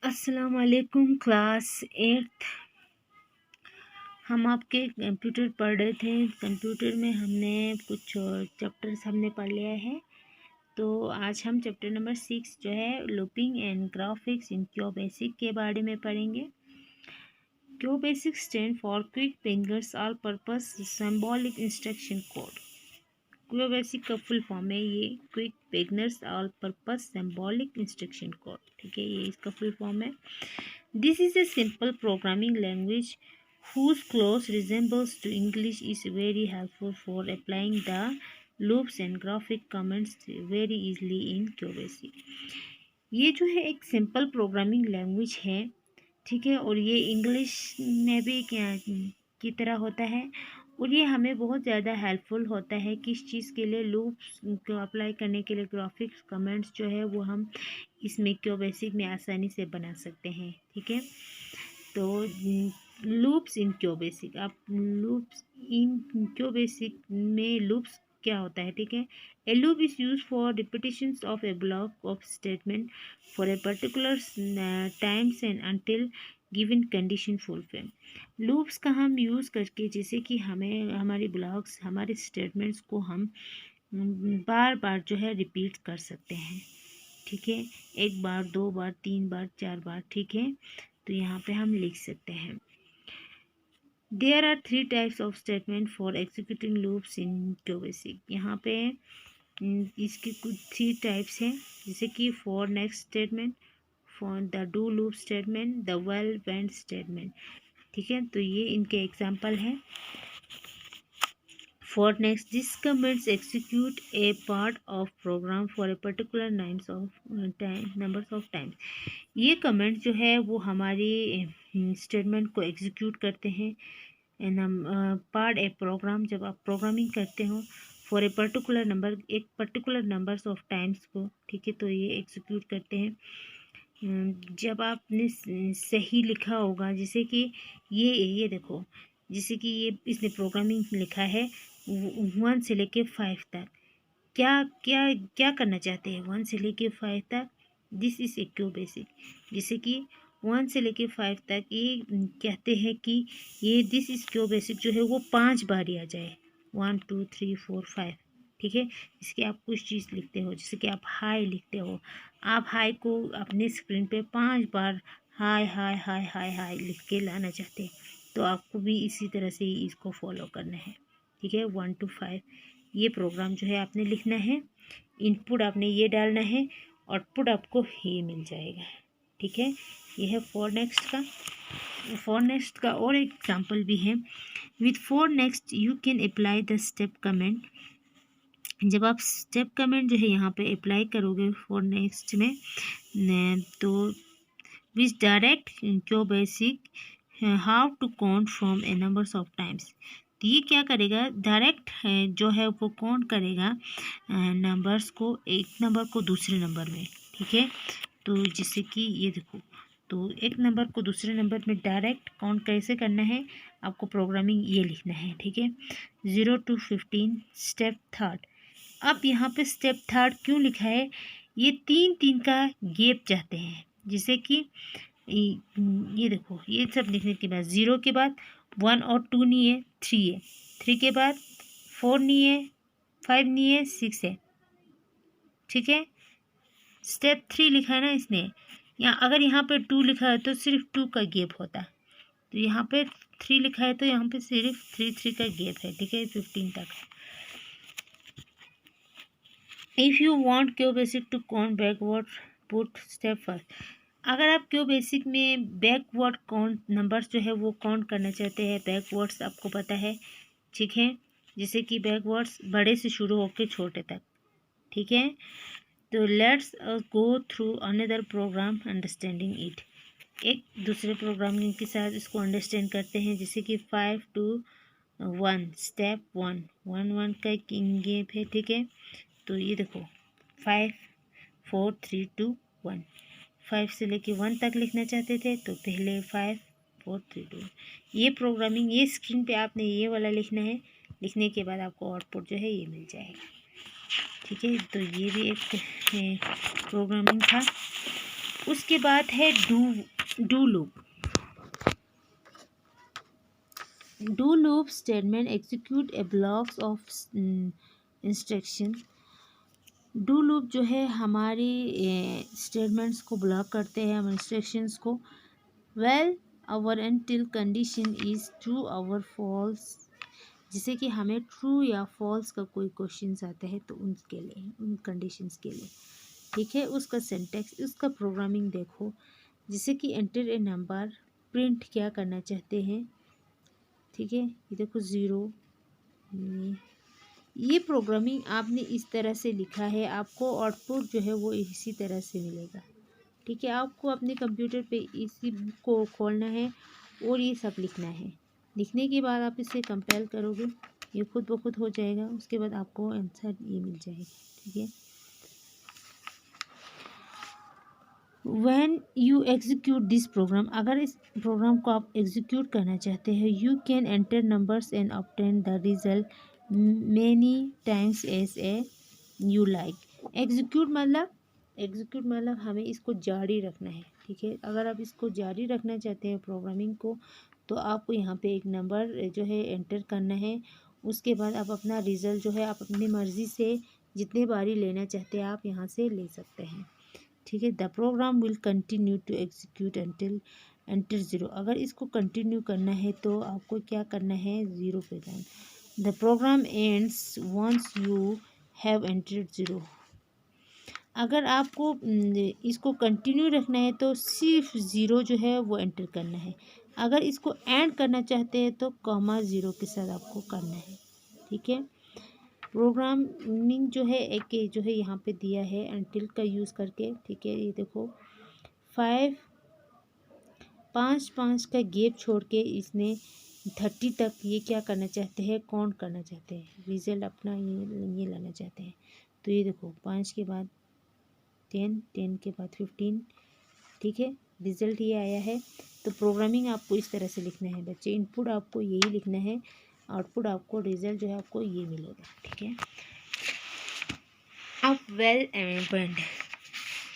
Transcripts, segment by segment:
अस्सलाम वालेकुम क्लास 8। हम आपके कंप्यूटर पढ़ रहे थे। कंप्यूटर में हमने कुछ चैप्टर्स हमने पढ़ लिया है। तो आज हम चैप्टर नंबर 6 जो है looping and graphics in QBasic के बारे में पढ़ेंगे। QBasic stand for quick fingers all purpose symbolic instruction code. QBasic का फुल फॉर्म है ये quick beginners all purpose symbolic instruction code. ठीक है, ये इसका फुल फॉर्म है। This is a simple programming language whose close resemblance to English is very helpful for applying the loops and graphic commands very easily in QBasic। ये जो है एक simple programming language है, ठीक है, और ये इंग्लिश में भी क्या की तरह होता है और ये हमें बहुत ज़्यादा हेल्पफुल होता है। किस चीज़ के लिए? लूप्स को अप्लाई करने के लिए ग्राफिक्स कमेंट्स जो है वो हम इसमें क्यूबेसिक में आसानी से बना सकते हैं। ठीक है, तो लूप्स इन क्यूबेसिक, आप लूप्स इन क्यूबेसिक में लूप्स क्या होता है? ठीक है, ए loop is use for repetitions of A block of statement for a particular times and until given condition fulfil. Loops का हम यूज़ करके जैसे कि हमें हमारी ब्लॉक्स हमारे स्टेटमेंट्स को हम बार बार जो है रिपीट कर सकते हैं। ठीक है, एक बार, दो बार, तीन बार, चार बार। ठीक है, तो यहाँ पे हम लिख सकते हैं there are 3 types of statement for executing loops in QBasic. यहाँ पे इसकी कुछ 3 टाइप्स हैं, जैसे कि for next statement, for the do loop statement, the while wend statement. ठीक है, तो ये इनके एग्जाम्पल हैं। For next, this commands execute a part of program for a particular numbers of times। ये कमेंट जो है वो हमारी स्टेटमेंट को एग्जीक्यूट करते हैं। पार्ट ए प्रोग्राम, जब आप प्रोग्रामिंग करते हो फॉर ए पर्टिकुलर नंबर, एक पर्टिकुलर नंबर्स ऑफ टाइम्स को, ठीक है, तो ये एग्जीक्यूट करते हैं। जब आपने सही लिखा होगा, जैसे कि ये देखो, जैसे कि ये इसने प्रोग्रामिंग लिखा है 1 से लेके 5 तक। क्या क्या क्या करना चाहते हैं 1 से लेके 5 तक? This is a QBasic. जैसे कि 1 से लेके 5 तक ये कहते हैं कि ये दिस इज क्यूबेसिक जो है वो 5 बार ही आ जाए, 1 2 3 4 5। ठीक है, इसके आप कुछ चीज़ लिखते हो, जैसे कि आप हाई लिखते हो, आप हाई को अपने स्क्रीन पे 5 बार हाय हाय हाय हाय हाय लिख के लाना चाहते हैं, तो आपको भी इसी तरह से इसको फॉलो करना है। ठीक है, 1 to 5 ये प्रोग्राम जो है आपने लिखना है। इनपुट आपने ये डालना है, आउटपुट आपको ये मिल जाएगा। ठीक है, ये है फॉर नेक्स्ट का। फॉर नेक्स्ट का और एक एग्जाम्पल भी है। With for next you can apply the step comment. जब आप स्टेप कमेंट जो है यहाँ पे अप्लाई करोगे फॉर नेक्स्ट में, तो which direct QBasic how to count from a numbers of times. तो ये क्या करेगा? डायरेक्ट जो है वो काउंट करेगा नंबर्स को, एक नंबर को दूसरे नंबर में। ठीक है, तो जैसे कि ये देखो, तो एक नंबर को दूसरे नंबर में डायरेक्ट काउंट कैसे करना है, आपको प्रोग्रामिंग ये लिखना है। ठीक है, 0 to 15 स्टेप थर्ड। अब यहाँ पे स्टेप थर्ड क्यों लिखा है? ये 3 का गैप चाहते हैं, जैसे कि ये देखो, ये सब लिखने के बाद 0 के बाद 1 और 2 नहीं है, 3 है, 3 के बाद 4 नहीं है, 5 नहीं है, 6 है। ठीक है, स्टेप 3 लिखा है ना इसने। अगर यहाँ पे 2 लिखा है तो सिर्फ 2 का गैप होता है, तो यहाँ पे 3 लिखा है तो यहाँ पे सिर्फ 3 का गैप है। ठीक है, 15 तक। If you want QBasic to count backward, put step first. अगर आप क्यूबेसिक में बैकवर्ड काउंट नंबर्स जो है वो काउंट करना चाहते हैं, बैकवर्ड्स आपको पता है, ठीक है, जैसे कि बैकवर्ड्स बड़े से शुरू होकर छोटे तक। ठीक है, तो let's go through another program understanding it. एक दूसरे प्रोग्रामिंग के साथ इसको अंडरस्टैंड करते हैं, जैसे कि 5 to 1 स्टेप 1 1 1 का गैप है। ठीक है, तो ये देखो 5 4 3 2 1। 5 से लेके 1 तक लिखना चाहते थे तो पहले 5 4 3 2। ये प्रोग्रामिंग, ये स्क्रीन पे आपने ये वाला लिखना है, लिखने के बाद आपको आउटपुट जो है ये मिल जाएगा। ठीक है, तो ये भी एक प्रोग्रामिंग था। उसके बाद है do loop. Do loop statement execute A blocks of instruction. Do loop जो है हमारी स्टेटमेंट्स को ब्लॉक करते हैं, हम इंस्ट्रक्शंस को। While or until condition is true or false, जिसे कि हमें ट्रू या फॉल्स का कोई क्वेश्चन आता है तो उनके लिए, उन कंडीशंस के लिए, ठीक है। उसका सिंटैक्स, उसका प्रोग्रामिंग देखो, जिसे कि एंटर ए नंबर, प्रिंट क्या करना चाहते हैं, ठीक है। ये देखो 0, ये प्रोग्रामिंग आपने इस तरह से लिखा है, आपको आउटपुट जो है वो इसी तरह से मिलेगा, ठीक है। आपको अपने कंप्यूटर पे इसी को खोलना है और ये सब लिखना है। लिखने के बाद आप इसे कंपाइल करोगे, ये खुद ब खुद हो जाएगा। उसके बाद आपको आंसर ये मिल जाएगा, ठीक है। When you execute this program, अगर इस प्रोग्राम को आप एग्जीक्यूट करना चाहते हैं, you can enter numbers and obtain the result many times as a you like. Execute मतलब हमें इसको जारी रखना है, ठीक है। अगर आप इसको जारी रखना चाहते हैं प्रोग्रामिंग को, तो आपको यहाँ पे एक नंबर जो है एंटर करना है। उसके बाद आप अपना रिज़ल्ट जो है आप अपनी मर्ज़ी से जितने बारी लेना चाहते हैं आप यहाँ से ले सकते हैं, ठीक है। The program will continue to execute until enter 0। अगर इसको कंटिन्यू करना है तो आपको क्या करना है, 0 पे जाना। The program ends once you have entered 0। अगर आपको इसको कंटिन्यू रखना है तो सिर्फ 0 जो है वो एंटर करना है। अगर इसको एंड करना चाहते हैं तो कॉमा 0 के साथ आपको करना है, ठीक है। प्रोग्रामिंग जो है एक जो है यहाँ पे दिया है अनटिल का यूज़ करके, ठीक है। ये देखो 5 का गैप छोड़ के इसने 30 तक ये क्या करना चाहते हैं, काउंट करना चाहते हैं, रिजल्ट अपना ये लाना चाहते हैं। तो ये देखो 5 के बाद 10 के बाद 15, ठीक है। रिजल्ट ये आया है। तो प्रोग्रामिंग आपको इस तरह से लिखना है बच्चे, इनपुट आपको यही लिखना है, आउटपुट आपको रिजल्ट जो है आपको ये मिलेगा, ठीक है। अब while wend,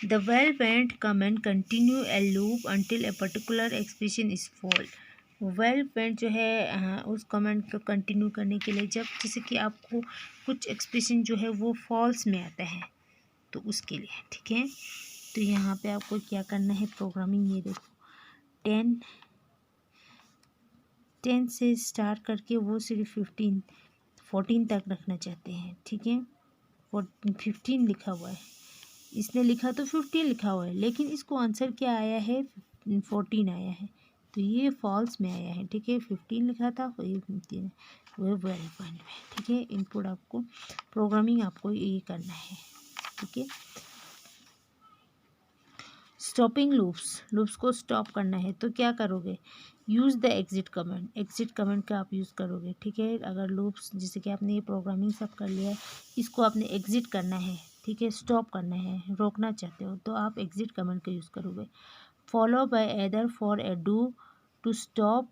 the while wend command continue a loop until a particular expression is false. While wend जो है उस कमेंट को कंटिन्यू करने के लिए, जब जैसे कि आपको कुछ एक्सप्रेशन जो है वो फॉल्स में आता है तो उसके लिए, ठीक है। तो यहाँ पे आपको क्या करना है, प्रोग्रामिंग ये देखो 10 से स्टार्ट करके वो सिर्फ 14 तक रखना चाहते हैं, ठीक है। 15 लिखा हुआ है, इसने लिखा तो 15 लिखा हुआ है, लेकिन इसको आंसर क्या आया है, 14 आया है। तो ये फॉल्स में आया है, ठीक है। 15 लिखा था, ये 15 है, वो वेल पॉइंट में, ठीक है। इनपुट आपको प्रोग्रामिंग आपको ये करना है, ठीक है। स्टॉपिंग लूप्स को स्टॉप करना है तो क्या करोगे, यूज़ द एग्जिट कमेंट का आप यूज़ करोगे, ठीक है। अगर लूप्स जैसे कि आपने ये प्रोग्रामिंग सब कर लिया है, इसको आपने एग्जिट करना है, ठीक है, स्टॉप करना है, रोकना चाहते हो तो आप एग्जिट कमेंट का यूज़ करोगे। Follow by either for a do to stop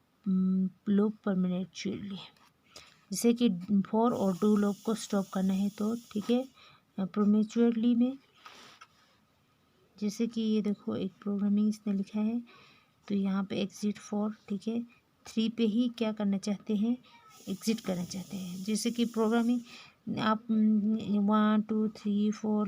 loop permanently, जैसे कि फॉर और डू लूप को स्टॉप करना है तो, ठीक है, प्रीमेचुरली में, जैसे कि ये देखो एक प्रोग्रामिंग इसने लिखा है, तो यहाँ पे एग्जिट 4, ठीक है। 3 पे ही क्या करना चाहते हैं, एग्जिट करना चाहते हैं। जैसे कि प्रोग्रामिंग आप 1 2 3 4